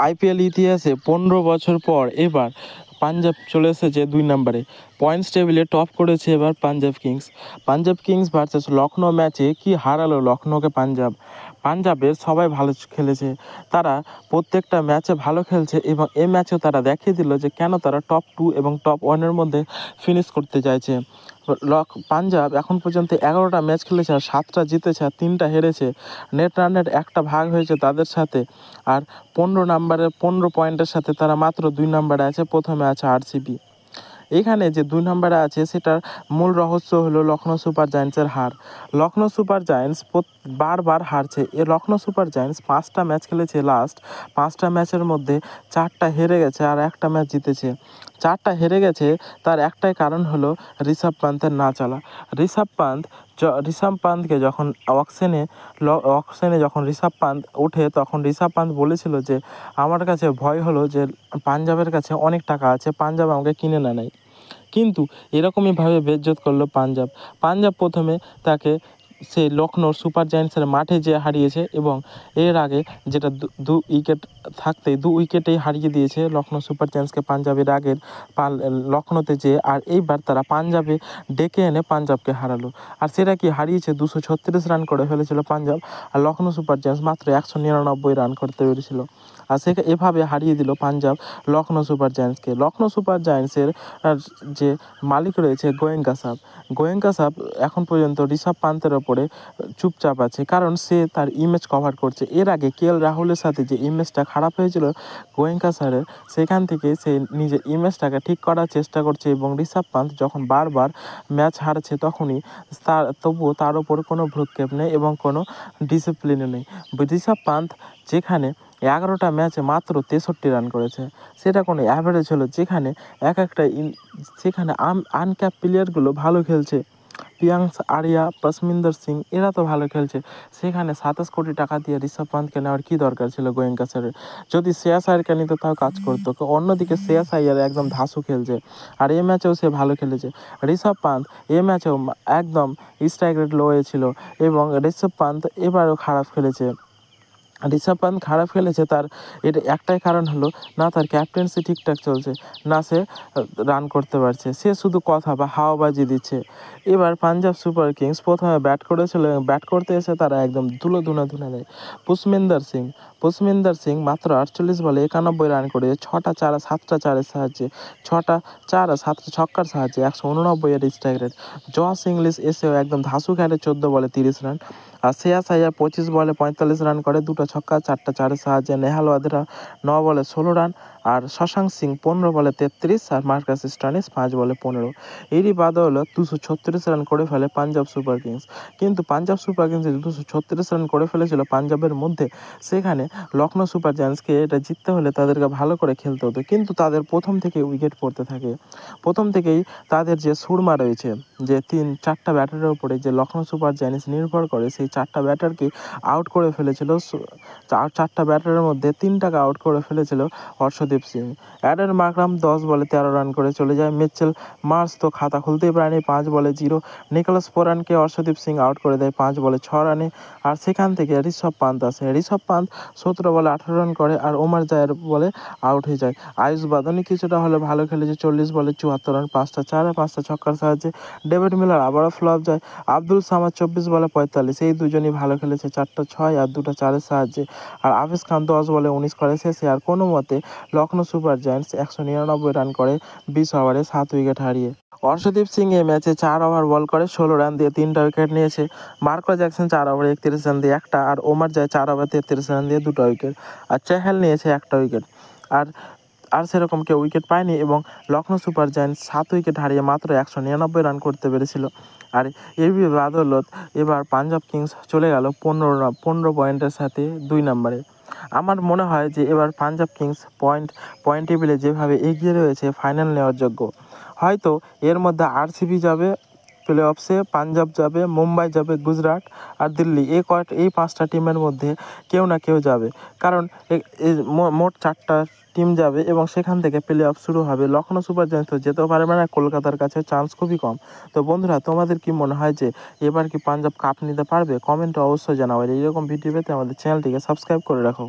IPL ইতিহাসে 15 বছর পর এবার পাঞ্জাব চলে এসেছে 2 নম্বরে। পয়েন্টস টেবিলে টপ করেছে এবার পাঞ্জাব কিংস ভার্সেস লখনৌ ম্যাচে কি হারালো লখনৌকে পাঞ্জাবের সবাই ভালো খেলেছে, তারা প্রত্যেকটা ম্যাচে ভালো খেলছে এবং এই ম্যাচেও তারা দেখিয়ে দিল যে কেন তারা টপ 2 এবং টপ 1-এর মধ্যে ফিনিশ করতে চাইছে। পাঞ্জাব এখন পর্যন্ত 11টা ম্যাচ খেলেছে আর 7টা জিতেছে আর 3টা হেরেছে। নেট রানের একটা ভাগ হয়েছে তাদের সাথে, আর 15 পয়েন্টের সাথে তারা মাত্র 2 নম্বরে আছে। প্রথমে আছে আরসিবি। এখানে যে 2 নম্বরে আছে সেটার মূল রহস্য হলো লখনৌ সুপার জায়ান্টসের হার। লখনৌ সুপার জায়ান্টস বারবার হারছে। লখনৌ সুপার জায়ান্টস 5টা ম্যাচ খেলেছে, লাস্ট 5টা ম্যাচের মধ্যে 4টা হেরে গেছে আর একটা ম্যাচ জিতেছে। 4টা হেরে গেছে তার একটাই কারণ হলো ঋষভ পান্তের না চলা। ঋষভ পান্তকে যখন অকশনে যখন ঋষভ পান্ত ওঠে তখন ঋষভ পান্ত বলেছিল যে আমার কাছে ভয় হলো যে পাঞ্জাবের কাছে অনেক টাকা আছে, পাঞ্জাব আমাকে কিনে না নেয়। কিন্তু এরকমইভাবে বেইজ্জত করলো পাঞ্জাব প্রথমে তাকে সেই লখনৌর সুপার জায়ান্টসের মাঠে যেয়ে হারিয়েছে এবং এর আগে যেটা 2 উইকেট থাকতেই 2 উইকেটেই হারিয়ে দিয়েছে লখনৌ সুপার জায়ান্টসকে পাঞ্জাবের আগের লখনৌতে যেয়ে। আর এইবার তারা পাঞ্জাবে ডেকে এনে পাঞ্জাবকে হারালো, আর সেটা কি হারিয়েছে 236 রান করে ফেলেছিল পাঞ্জাব, আর লখনৌ সুপার জায়ান্টস মাত্র 199 রান করতে পেরেছিল। আর এভাবে হারিয়ে দিল পাঞ্জাব লখনৌ সুপার জায়ান্টসকে। লখনৌ সুপার জায়ান্টসের যে মালিক রয়েছে গোয়েঙ্কা সাহ এখন পর্যন্ত ঋষভ পান্তের ওপরে চুপচাপ আছে, কারণ সে তার ইমেজ কভার করছে। এর আগে কেএল রাহুলের সাথে যে ইমেজটা খারাপ হয়েছিল গোয়েঙ্কা স্যারের, সেখান থেকে সে নিজের ইমেজটাকে ঠিক করার চেষ্টা করছে এবং ঋষভ পান্ত যখন বারবার ম্যাচ হারছে তখনই তবুও তার ওপর কোনো ভ্রুক্ষেপ নেই এবং কোনো ডিসিপ্লিনও নেই। ঋষভ পান্ত যেখানে 11টা ম্যাচে মাত্র 63 রান করেছে, সেটা কোনো অ্যাভারেজ হলো, যেখানে সেখানে আনক্যাপ প্লেয়ারগুলো ভালো খেলছে। প্রিয়াংশ আরিয়া, পশমিন্দর সিং এরা তো ভালো খেলছে, সেখানে 27 কোটি টাকা দিয়ে ঋষভ পান্তকে নেওয়ার কী দরকার ছিল গোয়েঙ্কা স্যারের? যদি শ্রেয়াস আয়ারকে নিত তাও কাজ করতো। অন্যদিকে শ্রেয়াস আয়ার একদম ধাসু খেলছে, আর এই ম্যাচেও সে ভালো খেলেছে। ঋষভ পান্ত এই ম্যাচেও একদম স্ট্রাইক রেট লোয়ে ছিল এবং ঋষভ পান্ত এবারও খারাপ খেলেছে। ঋষভ পান্ত খারাপ খেলেছে, তার এটা একটাই কারণ হলো না তার ক্যাপ্টেন্সি ঠিকঠাক চলছে, না সে রান করতে পারছে, সে শুধু কথা বা হাওয়াবাজি দিচ্ছে। এবার পাঞ্জাব সুপার কিংস প্রথমে ব্যাট করেছিল এবং ব্যাট করতে এসে তারা একদম ধুনে দেয়। পুষ্মিন্দর সিং মাত্র 48 বলে 91 রান করে 6টা 4 7টা 4-এর সাহায্যে 6টা 4 আর 7টা ছক্কার সাহায্যে 189 এর স্ট্রাইক রেট। জশ ইংলিশ এসেও একদম ধাসু খেলে 14 বলে 30 রান। আর শ্রেয়াস আয়ার 25 বলে 45 রান করে 2টা ছক্কা 4টা 4-এর সাহায্যে। নেহাল ওয়াদেরা 9 বলে 16 রান, আর শশাঙ্ক সিং 15 বলে 33, আর মার্কাস স্টোনিস 5 বলে 15। এরই বাদে হলো 236 রান করে ফেলে পাঞ্জাব সুপার কিংস। কিন্তু পাঞ্জাব সুপার কিংস 236 রান করে ফেলেছিল পাঞ্জাবের মধ্যে, সেখানে লখনৌ সুপার জায়ান্টসকে এটা জিততে হলে তাদেরকে ভালো করে খেলতে হতো, কিন্তু তাদের প্রথম থেকে উইকেট পড়তে থাকে। প্রথম থেকেই তাদের যে সুরমা রয়েছে, যে 4টা ব্যাটারের উপরে যে লখনৌ সুপার জায়ান্টস নির্ভর করে, সেই 4টা ব্যাটারকে আউট করে ফেলেছিল। 4টা ব্যাটারের মধ্যে 3টাকে আউট করে ফেলেছিল হর্ষদীপ সিং। অ্যাডেন মাকরাম 10 বলে 13 রান করে চলে যায়। মিচেল মার্শ তো খাতা খুলতেই পারেনি, 5 বলে 0। নিকোলাস পোরানকে হর্ষদীপ সিং আউট করে দেয় 5 বলে 6 রানে। আর সেখান থেকে ঋষভ পান্ত আসে। ঋষভ পান্ত 17 বলে 18 রান করে আর ওমর জায়ের বলে আউট হয়ে যায়। আয়ুষ বাদনি কিছুটা হলে ভালো খেলেছে, 40 বলে 74 রান, 5টা 4 আর 5টা ছক্কার সাহায্যে। ডেভিড মিলার আবারও ফ্লপ যায়। আব্দুল সামাদ 24 বলে 45, এই দুজনই ভালো খেলেছে, 4টা 6 আর 2টা 4-এর সাহায্যে। আর আফিস খান 10 বলে 19 করে শেষে। আর কোনো মতে লখনৌ সুপার জায়ান্টস 199 রান করে 20 ওভারে 7 উইকেট হারিয়ে। হর্ষদীপ সিং এই ম্যাচে 4 ওভার বল করে 16 রান দিয়ে 3টা উইকেট নিয়েছে। মার্কো জ্যাকসন 4 ওভারে 31 রান দিয়ে 1টা, আর ওমর জায় 4 ওভার 33 রান দিয়ে 2টা উইকেট, আর চেহাল নিয়েছে 1টা উইকেট। আর সেরকম কেউ উইকেট পায়নি এবং লখনৌ সুপার জায়ান্টস 7 উইকেট হারিয়ে মাত্র 199 রান করতে পেরেছিল। আর এর বদৌলত এবার পাঞ্জাব কিংস চলে গেল 15 পয়েন্টের সাথে 2 নম্বরে। আমার মনে হয় যে এবার পাঞ্জাব কিংস পয়েন্ট টেবিলে যেভাবে এগিয়ে রয়েছে ফাইনাল নেওয়ার যোগ্য। হয়তো এর মধ্যে আরসিবি যাবে প্লে অফসে, পাঞ্জাব যাবে, মুম্বাই যাবে, গুজরাট আর দিল্লি, এই 5টা টিমের মধ্যে কেউ না কেউ যাবে, কারণ মোট 4টা টিম যাবে এবং সেখান থেকে প্লে অফ শুরু হবে। লখনৌ সুপার জায়ান্টস তো যেতেও পারবে না, কলকাতার কাছে চান্স খুবই কম। তো বন্ধুরা, তোমাদের কি মনে হয় যে এবার কি পাঞ্জাব কাপ নিতে পারবে? কমেন্টে অবশ্যই জানাও। এরকম ভিডিও পেতে আমাদের চ্যানেলটিকে সাবস্ক্রাইব করে রাখো।